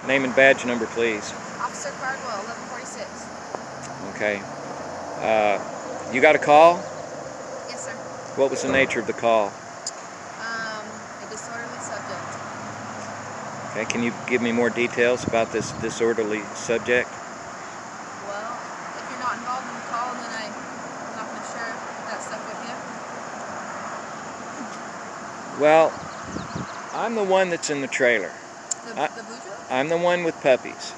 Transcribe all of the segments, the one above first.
Name and badge number, please. Officer Cardwell, 1146. Okay. You got a call? Yes, sir. What was the nature of the call? A disorderly subject. Okay, can you give me more details about this disorderly subject? Well, if you're not involved in the call, then I'm not going to share that stuff with you. Well, I'm the one that's in the trailer. The blue trailer? I'm the one with puppies.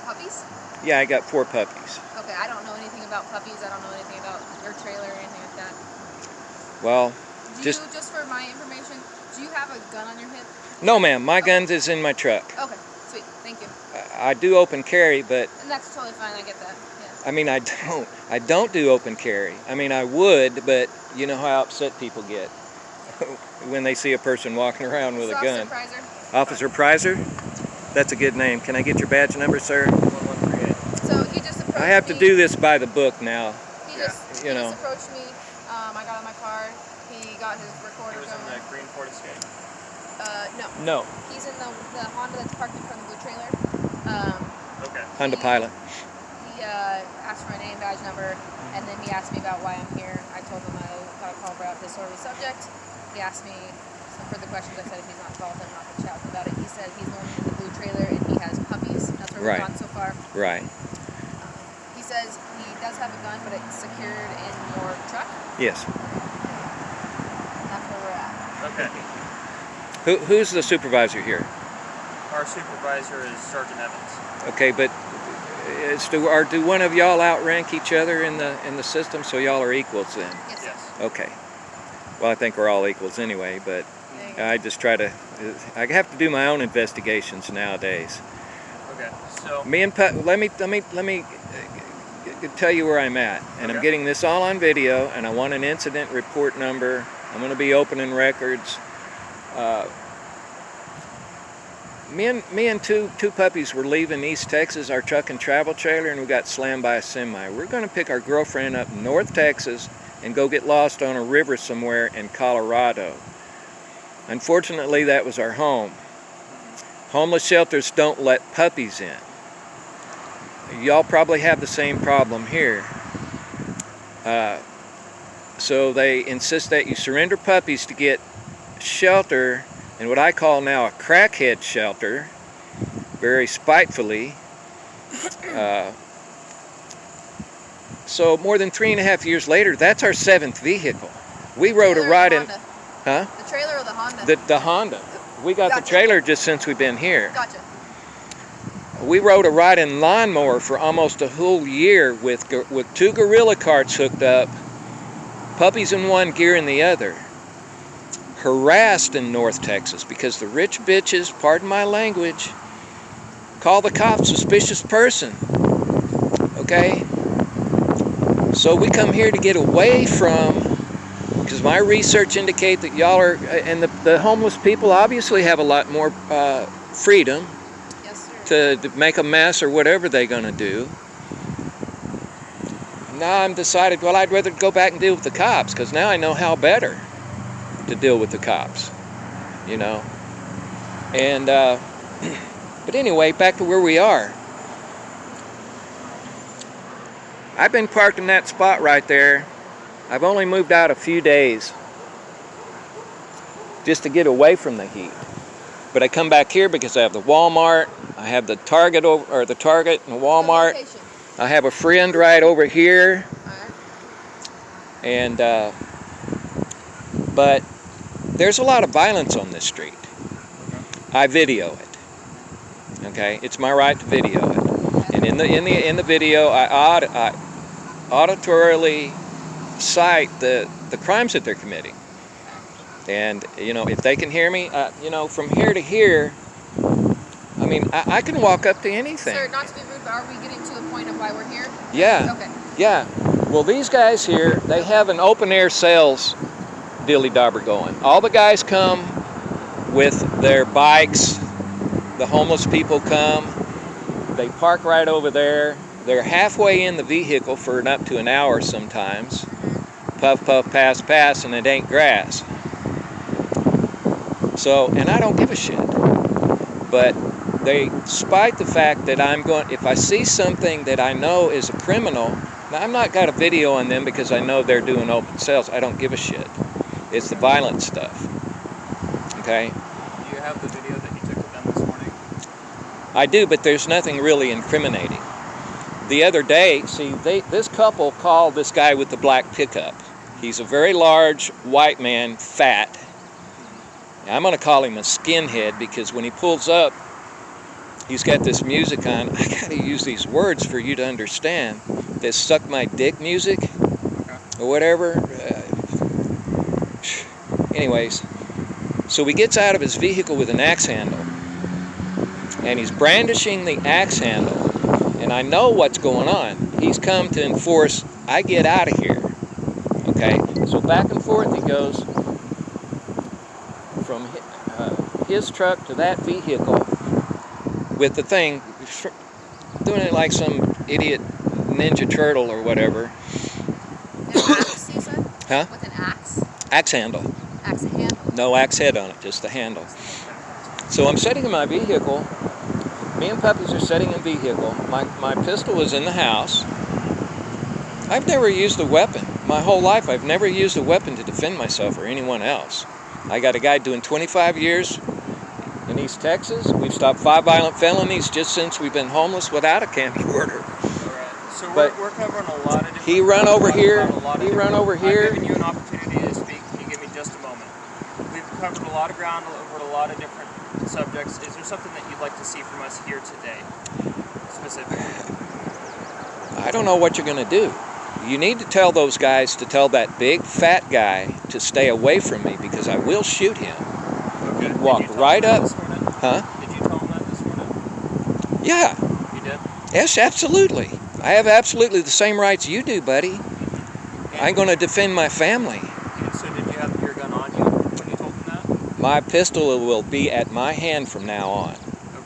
Puppies? Yeah, I got 4 puppies. Okay, I don't know anything about puppies. I don't know anything about your trailer or anything like that. Well, just for my information, do you have a gun on your hip? No, ma'am. My gun is in my truck. Okay, sweet. Thank you. I do open carry, but... And that's totally fine. I get that. Yeah. I mean, I don't do open carry. I mean, I would, but you know how upset people get when they see a person walking around with a gun. Officer Prizer? That's a good name. Can I get your badge number, sir? 1138. So he just approached me. I have to do this by the book now. He just approached me. I got in my car. He got his recorder going. He was in the green Ford Escape? No. He's in the Honda that's parked in front of the blue trailer. Okay. Honda Pilot. He asked for a name, badge number, and then he asked me about why I'm here. I told him I got a call about disorderly subject. He asked me some further questions. I said if he's not involved, I'm not going to chat about it. He said he's only in the blue trailer and he has puppies. That's where we've gone so far. Right. He says he does have a gun, but it's secured in your truck. Yes. That's where we're at. Okay. Who's the supervisor here? Our supervisor is Sergeant Evans. Okay, but do one of y'all outrank each other in the system, so y'all are equals then? Yes. Okay. Well, I think we're all equals anyway, but I just try to. I have to do my own investigations nowadays. Okay. So. Let me tell you where I'm at, and I'm getting this all on video, and I want an incident report number. I'm going to be opening records. Me and two puppies were leaving East Texas, our truck and travel trailer, and we got slammed by a semi. We're going to pick our girlfriend up in North Texas and go get lost on a river somewhere in Colorado. Unfortunately, that was our home. Homeless shelters don't let puppies in. Y'all probably have the same problem here. So they insist that you surrender puppies to get shelter, and what I call now a crackhead shelter, very spitefully. So more than 3.5 years later, that's our 7th vehicle. We rode a ride in... Huh? The trailer or the Honda? The Honda. We got the trailer just since we've been here. Gotcha. We rode a ride in lawnmower for almost a whole year with 2 gorilla carts hooked up, puppies in one, gear in the other. Harassed in North Texas because the rich bitches, pardon my language, call the cops suspicious person. Okay? So we come here to get away from, because my research indicate that y'all are, and the homeless people obviously have a lot more freedom to make a mess or whatever they're going to do. Now I'm decided, well, I'd rather go back and deal with the cops, because now I know how better to deal with the cops, you know. And but anyway, back to where we are. I've been parked in that spot right there. I've only moved out a few days just to get away from the heat. But I come back here because I have the Walmart, I have the Target and the Walmart. I have a friend right over here. And but there's a lot of violence on this street. I video it. Okay, it's my right to video it. And in the video, I auditorily cite the crimes that they're committing. And you know, if they can hear me, you know, from here to here, I mean, I can walk up to anything. Sir, not to be rude, but are we getting to the point of why we're here? Yeah. Okay. Yeah. Well, these guys here, they have an open air sales dilly-dobber going. All the guys come with their bikes. The homeless people come. They park right over there. They're halfway in the vehicle for up to an hour sometimes. Puff, puff, pass, pass, and it ain't grass. So, and I don't give a shit. But despite the fact that if I see something that I know is a criminal, now I'm not got a video on them because I know they're doing open sales. I don't give a shit. It's the violent stuff. Okay? Do you have the video that you took of them this morning? I do, but there's nothing really incriminating. The other day, see, this couple called this guy with the black pickup. He's a very large white man, fat. I'm going to call him a skinhead because when he pulls up, he's got this music on. I got to use these words for you to understand. This suck my dick music or whatever. Anyways, so he gets out of his vehicle with an axe handle. And he's brandishing the axe handle. And I know what's going on. He's come to enforce, I get out of here. Okay? So back and forth he goes from his truck to that vehicle with the thing, doing it like some idiot Ninja Turtle or whatever. An axe, you said? Huh? With an axe? Axe handle. Axe handle. No axe head on it, just the handle. So I'm sitting in my vehicle. Me and Puppies are sitting in vehicle. My pistol is in the house. I've never used a weapon. My whole life I've never used a weapon to defend myself or anyone else. I got a guy doing 25 years in East Texas. We've stopped 5 violent felonies just since we've been homeless without a camcorder. Alright, so But we're covering a lot of different... He run over here. He Run over here. I've given you an opportunity to speak. Can you give me just a moment? We've covered a lot of ground over a lot of different subjects. Is there something that you'd like to see from us here today, specifically? I don't know what you're going to do. You need to tell those guys to tell that big fat guy to stay away from me because I will shoot him. Okay. Did Walk you tell right him that up. this morning? Huh? Did you tell him that this morning? Yeah. You did? Yes, absolutely. I have absolutely the same rights you do, buddy. I'm going to defend my family. So did you have your gun on you when you told him that? My pistol will be at my hand from now on.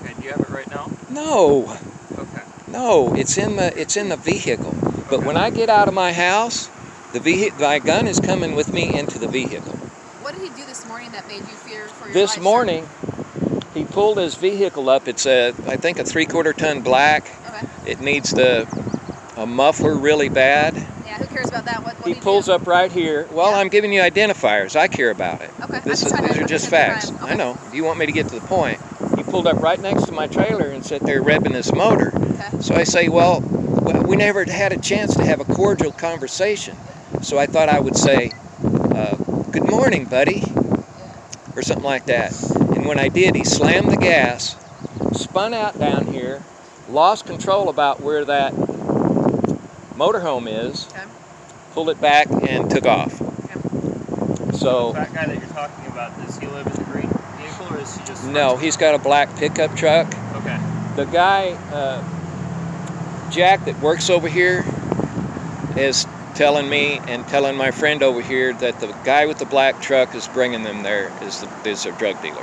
Okay. Do you have it right now? No. Okay. No, it's in the vehicle. But when I get out of my house, my gun is coming with me into the vehicle. What did he do this morning that made you fear for your life? This morning, he pulled his vehicle up. It's I think a 3/4 ton black. Okay. It needs a muffler really bad. Yeah, who cares about that? What He did he pulls do? up right here. Well, Yeah. I'm giving you identifiers. I care about it. Okay. These I'm trying to are just understand the facts. crime. I Okay. know. You want me to get to the point. He pulled up right next to my trailer and sat there revving his motor. Okay. So I say, well, we never had a chance to have a cordial conversation. So I thought I would say, good morning, buddy, or something like that. And when I did, he slammed the gas, spun out down here, lost control about where that motorhome is, Okay. pulled it back, and took off. Okay. So, The fat guy that you're talking about, does he live in the green vehicle or is he just... no, he's got a black pickup truck. Okay. The guy, Jack, that works over here is telling me and telling my friend over here that the guy with the black truck is bringing them there is a drug dealer.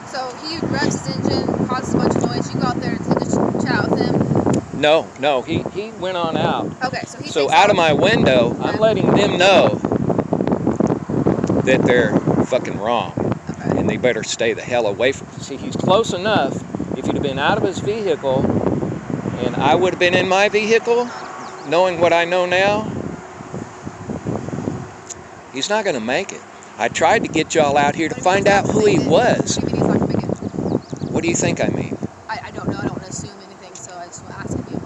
So he revs his engine, causes a bunch of noise. You go out there to chat with him. No, he went on out. Okay, so he So takes out of off. my window, I'm letting them know that they're fucking wrong. Okay. And they better stay the hell away from. See, he's close enough. If he'd have been out of his vehicle, and I would have been in my vehicle, knowing what I know now, he's not going to make it. I tried to get y'all out here to What do you find mean out he's who not he gonna make it? was. What do you mean he's not gonna make it? What do you think I mean? I don't know. I don't want to assume anything, so I just want to ask you.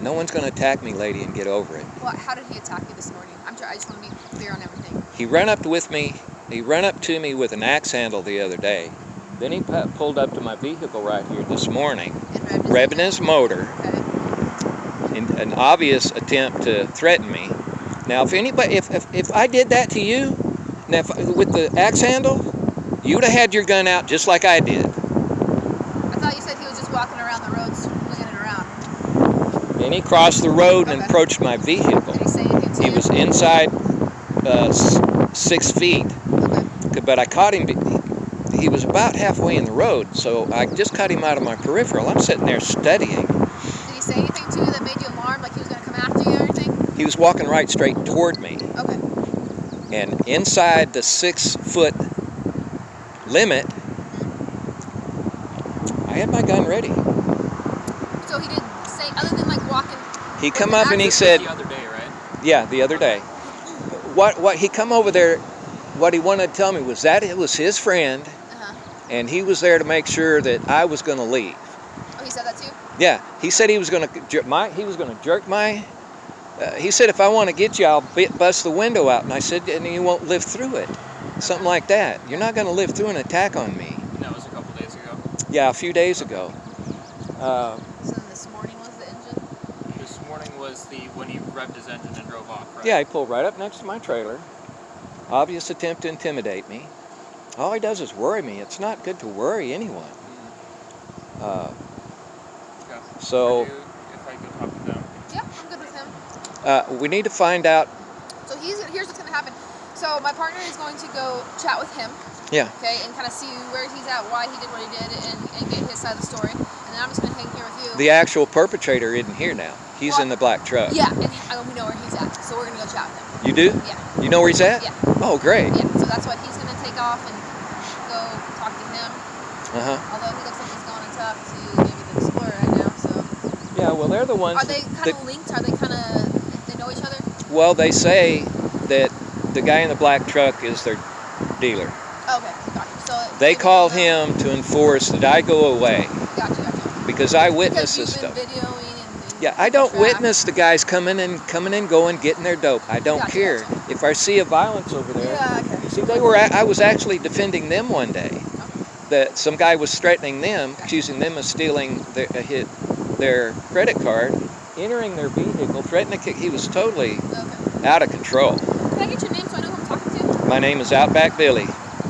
No one's going to attack me, lady, and get over it. Well, how did he attack you this morning? I just want to be clear on everything. He ran up to me with an axe handle the other day. Then he pulled up to my vehicle right here this morning, And revving his motor, Okay. in an obvious attempt to threaten me. Now, if I did that to you, now with the axe handle, you'd have had your gun out just like I did. I thought you said he was just walking around the road, swinging it around. And he crossed the road and Okay. approached my vehicle. Did he say anything to He you? was inside 6 feet, Okay. but I caught him. He was about halfway in the road, so I just cut him out of my peripheral. I'm sitting there studying. Did he say anything to you that made you alarmed, like he was going to come after you or anything? He was walking right straight toward me, Okay. and inside the 6 foot limit, had my gun ready. So he didn't say, other than like walking. He come up and he This was said, the other day, right? yeah, the other day. What he come over there, what he wanted to tell me was that it was his friend, Uh-huh. and he was there to make sure that I was going to leave. Oh, he said that too? Yeah, he said he was going to jerk my. He said if I want to get you, I'll bust the window out, and I said, and you won't live through it, something like that. You're not going to live through an attack on me. And that was a couple days ago. Yeah, a few days ago. So then this morning was the engine? This morning was when he revved his engine and drove off, right? Yeah, he pulled right up next to my trailer. Obvious attempt to intimidate me. All he does is worry me. It's not good to worry anyone. Okay. So If I go talk to them. Yeah, I'm good with him. we need to find out. So here's what's going to happen. So my partner is going to go chat with him. Yeah. Okay, and kind of see where he's at, why he did what he did, and get his side of the story. And then I'm just going to hang here with you. The actual perpetrator isn't here now. He's Well, in the black truck. Yeah, and we know where he's at, so we're going to go chat with him. You do? Yeah. You know where he's at? Yeah. Oh, great. Yeah, so that's what he's going to take off and go talk to him. Uh-huh. Although he looks like he's going to talk to maybe the Explorer right now, so. Yeah, well, they're the ones Are they kind of linked? Are they kind of, they know each other? well, they say that the guy in the black truck is their dealer. Okay, got you. So They called know. him to enforce that I go away Got you. because I witnessed Because this you've been stuff. videoing and Yeah, I don't track. witness the guys coming and going, getting their dope. I don't Gotcha, care. gotcha. If I see a violence over there, Yeah, okay. see, I was actually defending them one day. That some guy was threatening them, accusing them of stealing their credit card, entering their vehicle, threatening to kick. He was totally Okay. out of control. Can I get your name so I know who I'm talking to? My name is Outback Billy.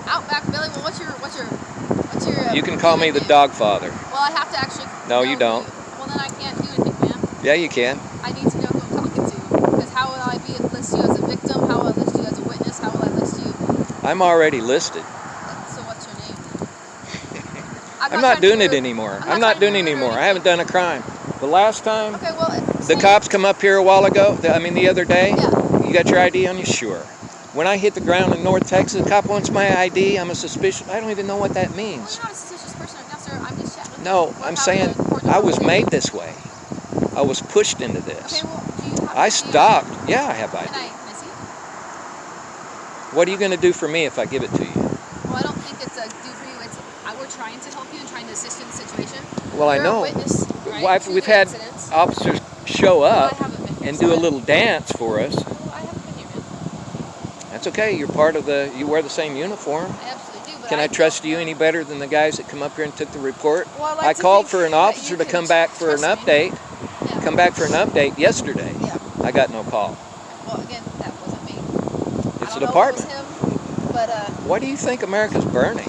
Outback Billy. Well, what's your You can call me the name? dog father. Well, I have to actually. No, know you don't. Well, then I can't do anything, man. Yeah, you can. I need to know who I'm talking to. Because how will I list you as a victim? How will I list you as a witness? How will I list you? I'm already listed. So what's your name? I'm not doing it anymore. I'm not doing it anymore. I haven't done a crime. The last time Okay, well, the cops come up here a while ago, the other day, Yeah. you got your ID on you? Sure. When I hit the ground in North Texas, the cop wants my ID. I'm a suspicious. I don't even know what that Well, means. you're not a suspicious person right now, sir. I'm just chatting with No, you. I'm How saying the court I was ordered made you. this way. I was pushed into this. Okay, well, do you have I ID? stopped. Yeah, I have Can ID. I see? What are you going to do for me if I give it to you? Well, I don't think it's a do for you. We're trying to help you and trying to assist you in the situation. Well, I You're know. a witness, right? Well, to we've the had incidents. officers show Well, I up haven't been here, and so do a I- little dance for us. Well, I haven't been here, man. That's okay. You're part of the. You wear the same uniform. I absolutely do. But Can I don't trust you know. any better than the guys that come up here and took the report? Well, I'd like I to called think for an that officer you to can come back for an trust me. update. Yeah. Come back for an update yesterday. Yeah. I got no call. Well, again, that wasn't me. It's I the don't know if department. it was him, but Why do you think America's burning?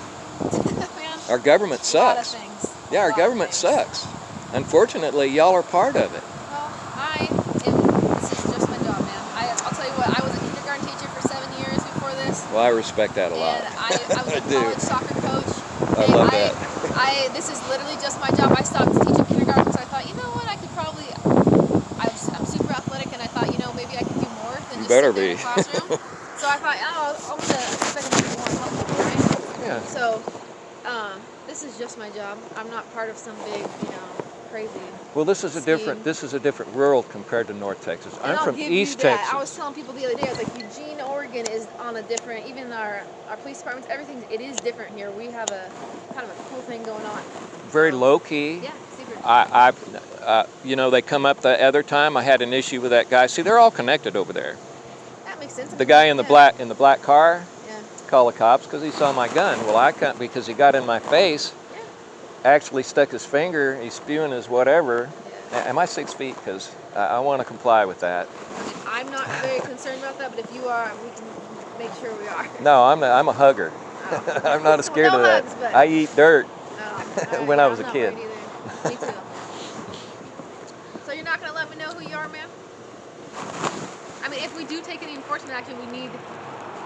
man, Our government a lot of sucks. things. Yeah, A our lot of government things. sucks. Unfortunately, y'all are part of it. Well, this is just my job, man. I'll tell you what, I was a kindergarten teacher for 7 years before this. Well, I respect that a lot. And I was I a do. college soccer coach. I and love that. This is literally just my job. I stopped teaching kindergarten because I thought, you know what, I could probably, I'm super athletic and I thought, you know, maybe I could do more than You just better sit there in be. the classroom. So I thought, oh, I'm going to see if I can do more and help people, right? Yeah. So, this is just my job. I'm not part of some big, crazy. Well, this is a scheme. different world compared to North Texas. And I'm I'll from give East you that. Texas. I was telling people the other day, I was like, Eugene, Oregon is on a different, even our police departments, everything, it is different here. We have a kind of a cool thing going on. Very low key. Yeah, secret. They come up the other time. I had an issue with that guy. See, they're all connected over there. That makes sense. The guy in the black car Yeah. called the cops because he saw my gun. Well, I can't because he got in my face. Actually stuck his finger. He's spewing his whatever. Am I 6 feet? Because I want to comply with that. I'm not very concerned about that, but if you are, we can make sure we are. No, I'm a hugger. Oh. I'm not scared No of that. hugs, but- I eat dirt. Oh, When I I'm was a not kid. worried either. Me too. So you're not going to let me know who you are, man? I mean, if we do take any enforcement action, we need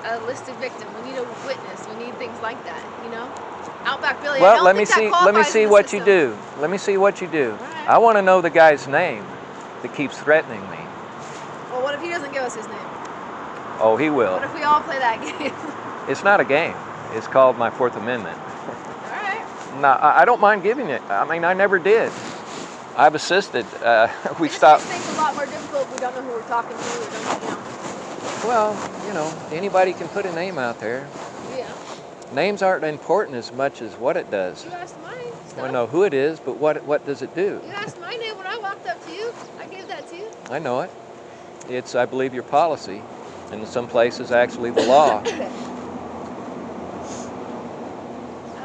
a listed victim. We need a witness. We need things like that, Outback Billy. I Well, don't let me think that see. Let me qualifies see in the what you system. do. Let me see what you do. right. I want to know the guy's name that keeps threatening me. Well, what if he doesn't give us his name? Oh, he will. What if we all play that game? It's not a game. It's called my Fourth Amendment. All right. No, I don't mind giving it. I mean, I never did. I've assisted. We It just stopped. makes things a lot more difficult if we don't know who we're talking to. We don't, you know. Well, you know, anybody can put a name out there. Yeah. Names aren't important as much as what it does. You asked mine. I don't know who it is, but what does it do? You asked my name when I walked up to you. I gave that to you. I know it. It's, I believe, your policy, and in some places, actually the law. I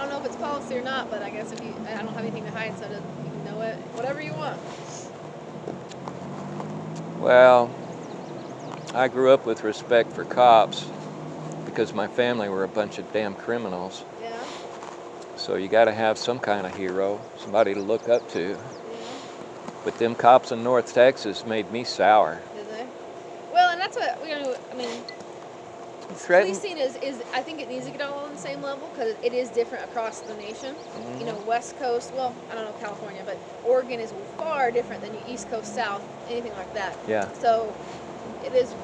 don't know if it's policy or not, but I guess if you, I don't have anything to hide, so that you can know it. Whatever you want. Well, I grew up with respect for cops because my family were a bunch of damn criminals. Yeah. So you got to have some kind of hero, somebody to look up to. Yeah. But them cops in North Texas made me sour. Did they? Well, and that's what you know. I mean, Threatened. policing is I think it needs to get all on the same level because it is different across the nation. Mhm. You know, West Coast. Well, I don't know California, but Oregon is far different than East Coast, South, anything like that. Yeah. So it is.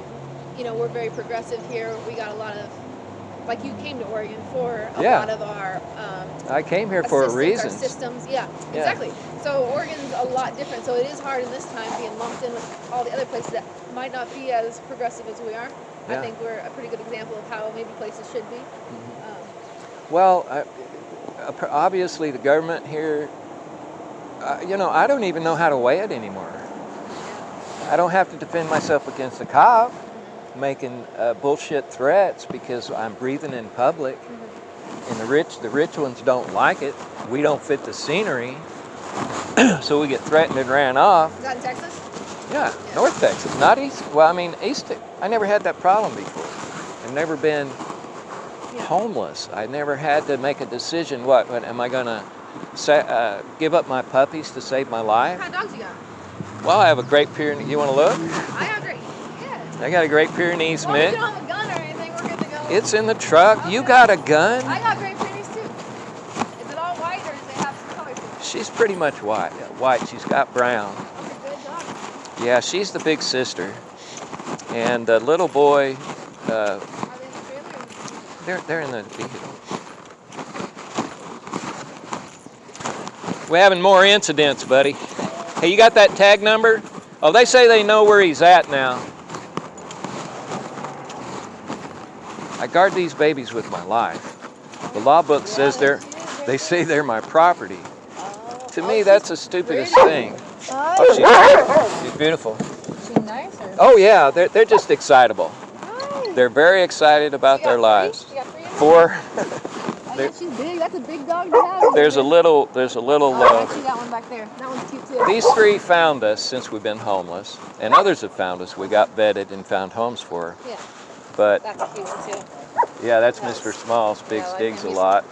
You know, we're very progressive here. We got a lot of. Like you came to Oregon for a Yeah. lot of our I came here for a assistance, reason. Our systems, yeah, Yeah. exactly. So Oregon's a lot different. So it is hard in this time being lumped in with all the other places that might not be as progressive as we are. Yeah. I think we're a pretty good example of how maybe places should be. Well, obviously the government here, you know, I don't even know how to weigh it anymore. I don't have to defend myself against a cop making bullshit threats because I'm breathing in public, and the rich ones don't like it. We don't fit the scenery, so we get threatened and ran off. Is that in Texas? Yeah, North Texas, not East. Well, I mean East. I never had that problem before. I've never been homeless. I never had to make a decision. What am I gonna give up my puppies to save my life? What kind of dogs you got? Well, I have a Great Pyrenees. You want to look? I have great. Yeah. I got a Great Pyrenees As long as mix. you don't have a gun or anything, we're good to go. It's in the truck. You got a gun? I got great Pyrenees too. Is it all white or does it have some color to it? She's pretty much white. White. She's got brown. Those are good dogs. Yeah, she's the big sister. And the little boy, Are they in the trailer? they're in the vehicle. We're having more incidents, buddy. Hey, you got that tag number? Oh, they say they know where he's at now. I guard these babies with my life. The law book says they say they're my property. To me, that's the stupidest thing. Oh, she's beautiful. She's nice or? Oh yeah, they're just excitable. They're very excited about their lives. You got three? Four. Oh, yeah, she's big. That's a big dog to have. There's a little. Oh, I see that one back there. That one's cute too. These three found us since we've been homeless, and others have found us. We got vetted and found homes for her. Yeah, But that's a cute one too. yeah, that's Mr. Smalls. Big Yeah, I like digs him. a lot.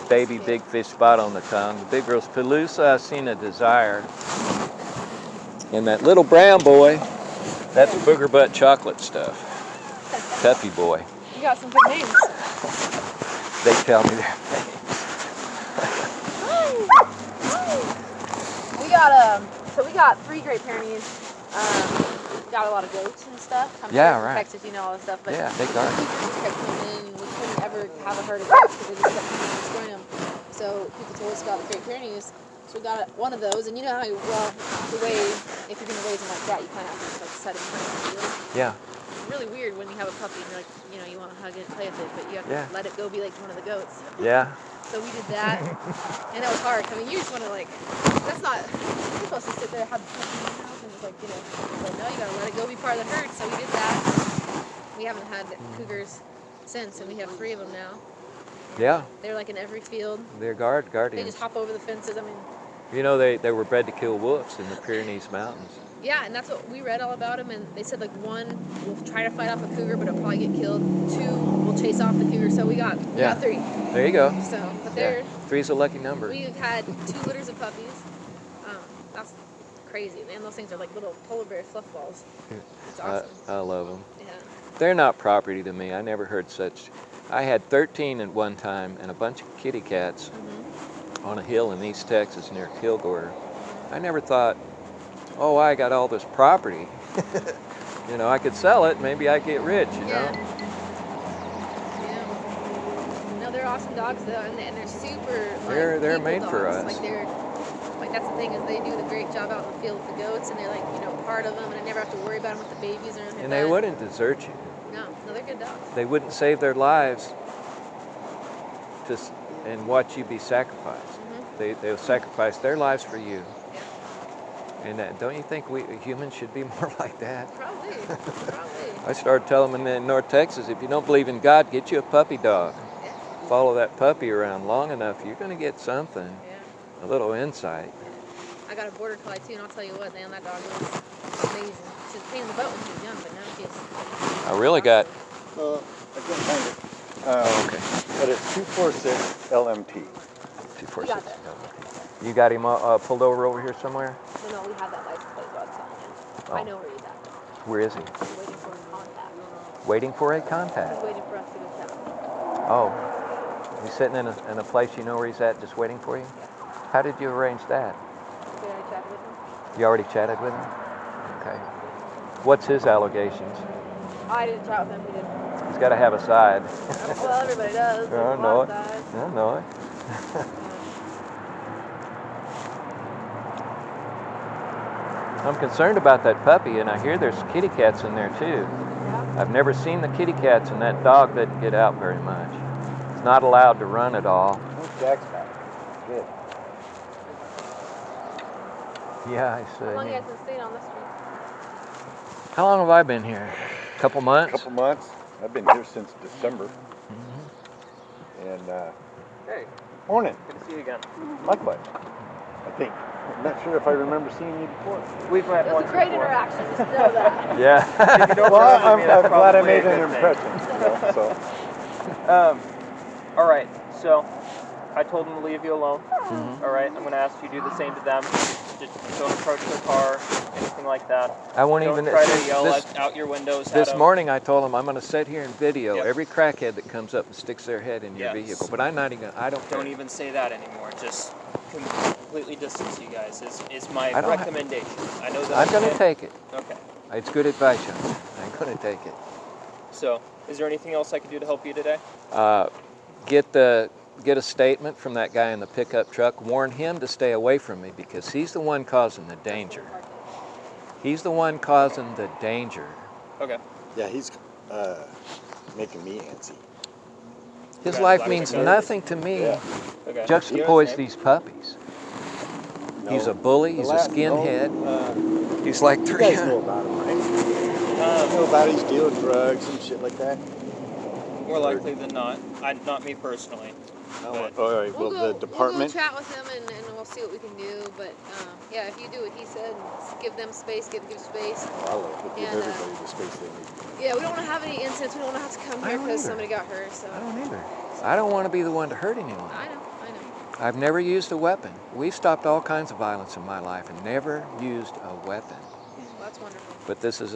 Baby, cute. big fish spot on the tongue. Big girl's Pelusa. I've seen a Desire. And that little brown boy, that's booger butt chocolate stuff. Tuffy boy. You got some good names. They tell me their names. We got 3 Great Pyrenees. Got a lot of goats and stuff. I'm Yeah, sure in right. Texas, you know all this stuff. But Yeah, big garden. people just kept coming in, and we couldn't ever have a herd of goats because they just kept coming and destroying them. So people told us about the Great Pyrenees. So we got one of those, and you know how the way if you're gonna raise them like that, you kind of have to like set them kind of. Yeah. It's really weird when you have a puppy and you're like, you know, you want to hug it, play with it, but you have to Yeah. let it go be like one of the goats. Yeah. So we did that, and that was hard. I mean, you just want to like, that's not, you're supposed to sit there and have the puppy in your house, and it's like, you know, but no, you gotta let it go be part of the herd. So we did that. We haven't had cougars since, and we have 3 of them now. Yeah. They're like in every field. They're They guardians. just hop over the fences. I mean, You know, they were bred to kill wolves in the Pyrenees Mountains. yeah, and that's what we read all about them. And they said like 1 will try to fight off a cougar, but it'll probably get killed. 2 will chase off the cougar. So we got 3. There you go. So, but they're. Yeah. 3's a lucky number. We've had 2 litters of puppies. That's crazy. And those things are like little polar bear fluff balls. It's awesome. I love them. Yeah. They're not property to me. I never heard such. I had 13 at one time and a bunch of kitty cats on a hill in East Texas near Kilgore. I never thought, oh, I got all this property. You know, I could sell it. Maybe I'd get rich, you know? Yeah. No, they're awesome dogs though, and they're super. Like, They're people made for dogs. us. Like they're like that's the thing is they do the great job out in the field with the goats, and they're like part of them, and I never have to worry about them with the babies or anything. And like they that. wouldn't desert you. No, they're good dogs. They wouldn't save their lives and watch you be sacrificed. Mm-hmm. They'll sacrifice their lives for you. Yeah. And don't you think we humans should be more like that? Probably. I started telling them in North Texas, if you don't believe in God, get you a puppy dog. Yeah. Follow that puppy around long enough, you're going to get something, Yeah. a little insight. I got a border collie too, and I'll tell you what, man, that dog was amazing. She was a pain in the butt when she was young, but now she's. I really got. I couldn't find it. Okay. But it's 246 LMT. 246. You got that. You got him pulled over here somewhere? No, we have that license plate, what I'm telling you. Oh. I know where he's at. Where is he? He's waiting for contact. Waiting for a He's contact. waiting for us to go tell him. Oh. He's sitting in a place you know where he's at, just waiting for you? How did you arrange that? Did I chat with him? You already chatted with him? Okay. What's his allegations? I didn't chat with him, he didn't. He's got to have a side. Well, everybody does. I There's know lots it. of sides. I know it. I'm concerned about that puppy, and I hear there's kitty cats in there too. Yeah. I've never seen the kitty cats, and that dog doesn't get out very much. It's not allowed to run at all. Who's Jack's back? Good. Yeah, I How long you see. guys been staying on this street? How long have I been here? A couple A months? couple months. I've been here since December. And, Hey, morning. good to see you again. Likewise. I think. I'm not sure if I remember seeing you before. We've met It was once a great before. interaction, just know that. Yeah. If you don't Well, remember me, that's I'm glad I probably a made an good thing. impression. So. All right, so I told them to leave you alone. Mhm. All right, I'm going to ask you to do the same to them. Just don't approach their car, anything like that. I won't Don't even. try to yell this, out your windows at this them. morning I told them I'm going to sit here and video Yep. every crackhead that comes up and sticks their head in your Yes. vehicle. But I'm not even. I don't. Don't care. even say that anymore. Just completely distance you guys is my I don't ha- recommendation. I know that I'm going to can't- take it. Okay. It's good advice, Sean. I'm going to take it. So, is there anything else I can do to help you today? Get a statement from that guy in the pickup truck. Warn him to stay away from me because he's the one causing the danger. He's the one causing the danger. Okay. Yeah, he's making me antsy. His Okay, life like means a guy. nothing to me. Yeah. Okay. Juxtapose these puppies. He's a bully. He's a skinhead. He's like You 300. guys know about him, right? You know about he's dealing drugs and shit like that? More likely than not. Not me personally. No, But- all right, well, the department. We'll go chat with him and we'll see what we can do. But yeah, if you do what he said, give them space, give space. I'll give And, everybody the space they need. Yeah, we don't want to have any incidents. We don't want to have to come I here don't because either. somebody got hurt. So I don't either. I don't want to be the one to hurt anyone. I know. I've never used a weapon. We've stopped all kinds of violence in my life and never used a weapon. Well, that's wonderful. But this is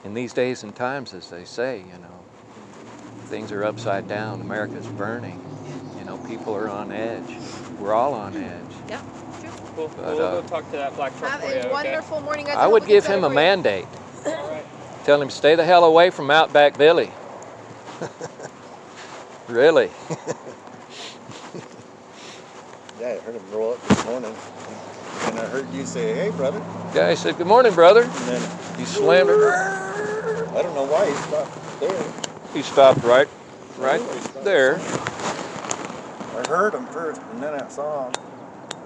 in these days and times, as they say, things are upside down. America's burning. People are on edge. We're all on edge. Yeah, true. Cool. But, We'll go talk to that black truck Have for you. a wonderful morning, guys. I hope would it give gets him a better for you. mandate. Okay? All right. Tell him stay the hell away from Outback Billy. Really? Yeah, I heard him roll up this morning. And I heard you say, hey, brother. Guy said, "Good morning, brother." And then He slammed it. I don't know why he stopped there. He stopped right there. I heard him first, and then I saw him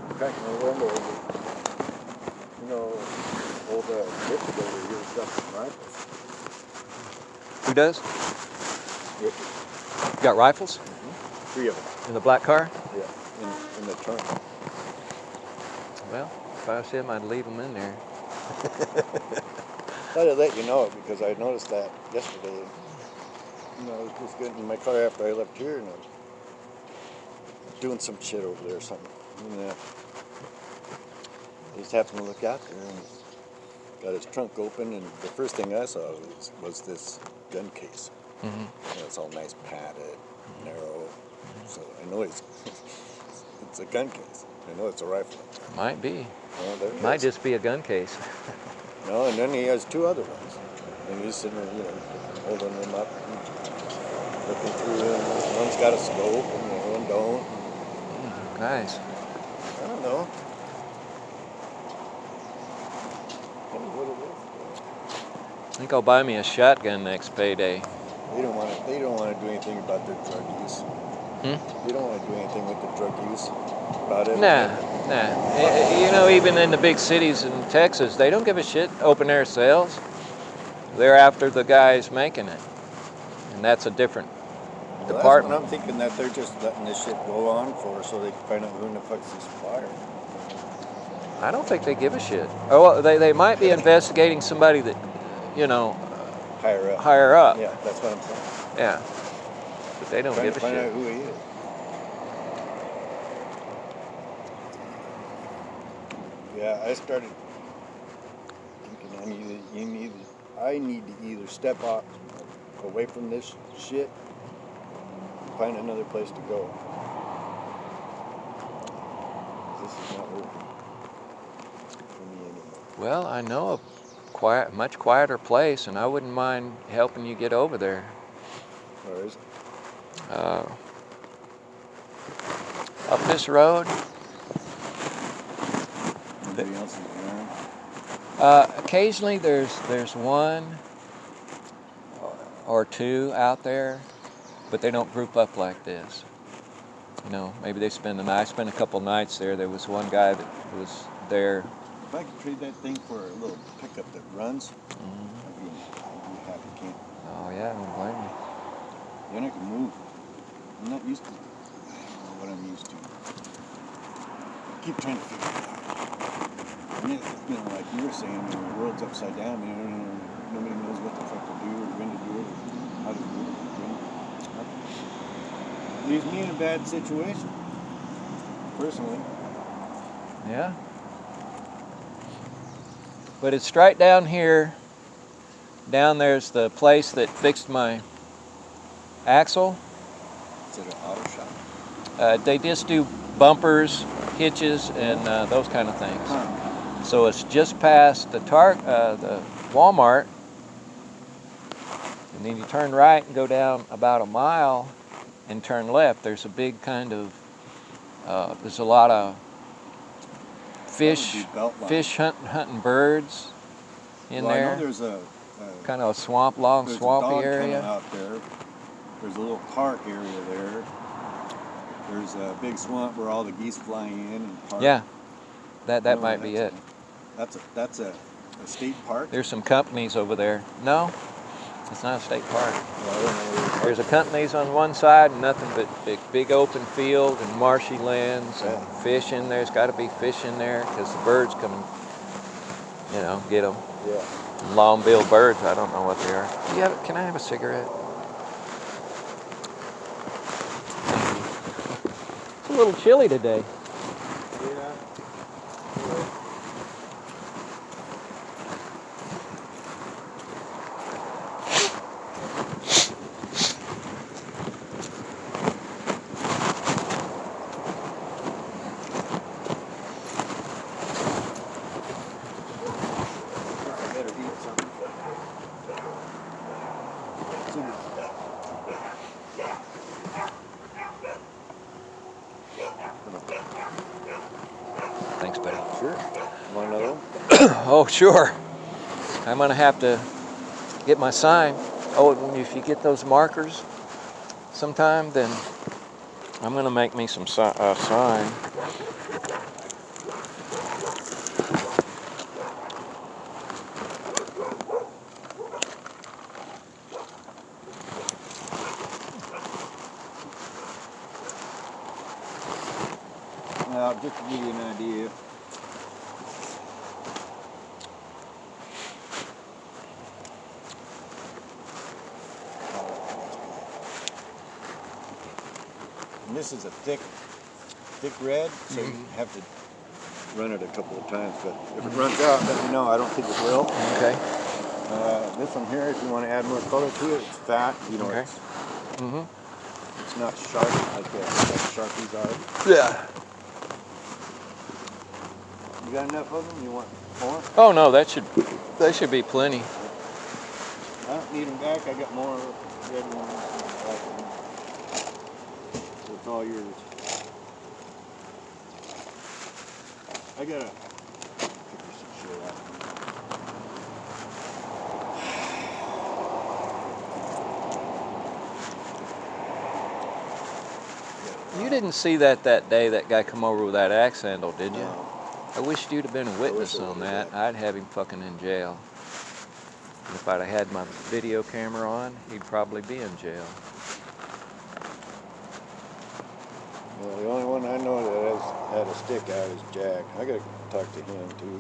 cracking the window. Old Ricky over here has got some rifles. Who does? Ricky. Got rifles 3 of them. in the black car? Yeah, in the trunk. Well, if I was him, I'd leave them in there. Thought I'd let you know it because I noticed that yesterday. I was just getting in my car after I left here and I was doing some shit over there or something. And I just happened to look out there and got his trunk open, and the first thing I saw was this gun case. Mm-hmm. It's all nice, padded, narrow. So I know it's a gun case. I know it's a rifle. Might be. No, there it Might is. just be a gun case. No, and then he has 2 other ones. And he's sitting there, holding them up. looking through them. One's got a scope and the one don't. Nice. I don't know. Tell me what it I think I'll buy me a shotgun next payday. is. They don't want to do anything about their drug use. They don't want to do anything with the drug use about it. Nah. You know, even in the big cities in Texas, they don't give a shit. Open air sales. They're after the guys making it, and that's a different Well, department. that's what I'm thinking, that they're just letting this shit go on for, so they can find out who in the fuck's the supplier. I don't think they give a shit. Oh, well, they might be investigating somebody that, you know, Higher up. higher up. Yeah, that's what I'm saying. Yeah. But they don't Trying give to a find out shit. who he is. Yeah, I started thinking I need to either step off away from this shit and find another place to go. This is not working for me anymore. Well, I know a much quieter place, and I wouldn't mind helping you get over there. Or is it? Up this road. Anybody else is around? Occasionally there's one or two out there, but they don't group up like this. You know, maybe they spend the night. I spent a couple nights there. There was one guy that was there. If I could trade that thing for a little pickup that runs, I'd be happy, can't. Oh yeah, I don't blame you. Then I can move. I'm not used to, I don't know what I'm used to. I keep trying to figure it out. And it, you know, like you were saying, when the world's upside down, nobody knows what the fuck to do or when to do it or how to do it. It leaves me in a bad situation, personally. Yeah. But it's right down here. Down there's the place that fixed my axle. Is it an auto shop? They just do bumpers, hitches, and those kind of things. Huh. So it's just past the the Walmart, and then you turn right and go down about a mile and turn left. There's a big kind of there's a lot of fish hunting birds in Well, I there. know there's a Kind of a swampy there's a dog area. kennel out there. There's a little park area there. There's a big swamp where all the geese fly in and park. Yeah, I that know might be it. That's a state park. There's some companies over there. No, it's not a state park. Well, I don't know where the There's a park companies on one side and nothing but big open field and marshy lands and Yeah. fish in there. There's got to be fish in there because the birds come and, you know, get them. is. Yeah. Long-billed birds, I don't know what they are. Can I have a cigarette? It's a little chilly today. Yeah. I better eat something. Thanks, buddy. Sure. Want another one? Oh, sure. I'm gonna have to get my sign. Oh, and if you get those markers sometime, then I'm gonna make me some sign. Just to give you an idea. And this is a thick red, so you have to run it a couple of times. But if it runs out, let me know. I don't think it will. Okay. This one here, if you want to add more color to it, it's fat. You know, Okay. it's not sharp like Sharpies are. Yeah. You got enough of them? You want more? Oh no, that should be plenty. I don't need them back. I got more red ones. all yours. I gotta figure some shit out. You didn't see that day that guy come over with that axe handle, did you? No. I wished you'd have been a witness I on would've that. I'd have him fucking in jail. And if I'd have had my video camera on, he'd probably be in jail. Well, the only one I know that has had a stick out is Jack. I gotta talk to him too.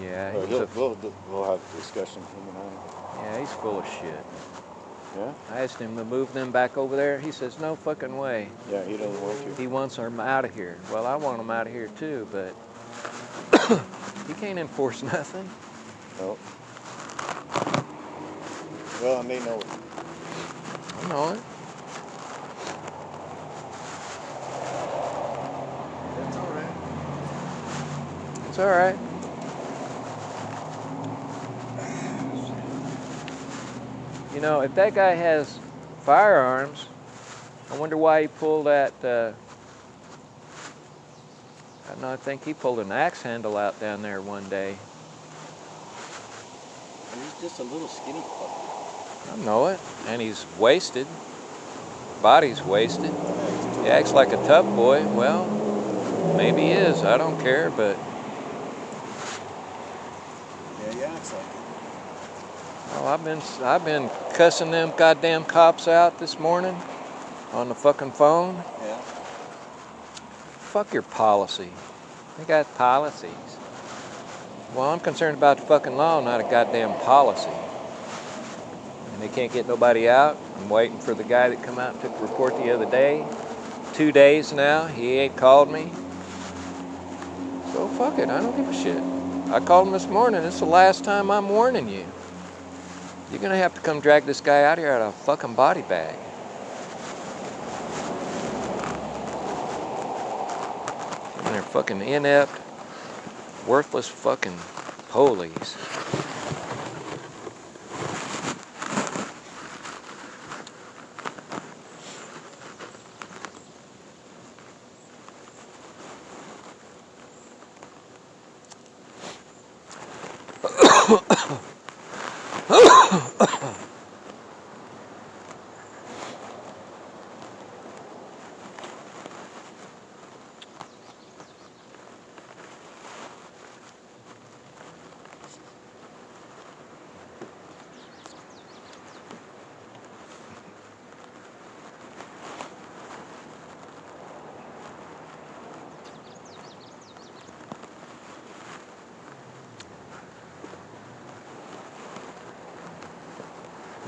Yeah, Or he's we'll have a discussion, him and I. yeah, he's full of shit. Yeah? I asked him to move them back over there. He says, no fucking way. Yeah, he doesn't want to. He wants them out of here. Well, I want them out of here too, but he can't enforce nothing. No. Well, and they know it. I know it. That's all right. It's all right. You know, if that guy has firearms, I wonder why he pulled that. I think he pulled an axe handle out down there one day. He's just a little skinny fucker. I know it. And he's wasted. Body's wasted. He acts like a tough boy. Well, maybe he is. I don't care, but Yeah, he acts like it. well, I've been cussing them goddamn cops out this morning on the fucking phone. Yeah. Fuck your policy. They got policies. Well, I'm concerned about the fucking law, not a goddamn policy. And they can't get nobody out. I'm waiting for the guy that come out and took the report the other day. 2 days now, he ain't called me. So fuck it, I don't give a shit. I called him this morning. It's the last time I'm warning you. You're gonna have to come drag this guy out here out of a fucking body bag. And they're fucking inept, worthless fucking police.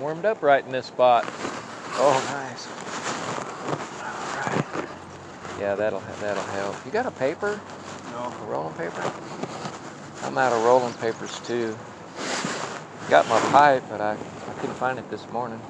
Warmed up right in this spot. Oh, nice. All right. Yeah, that'll help. You got a paper? No. A rolling paper? I'm out of rolling papers too. Got my pipe, but I couldn't find it this morning.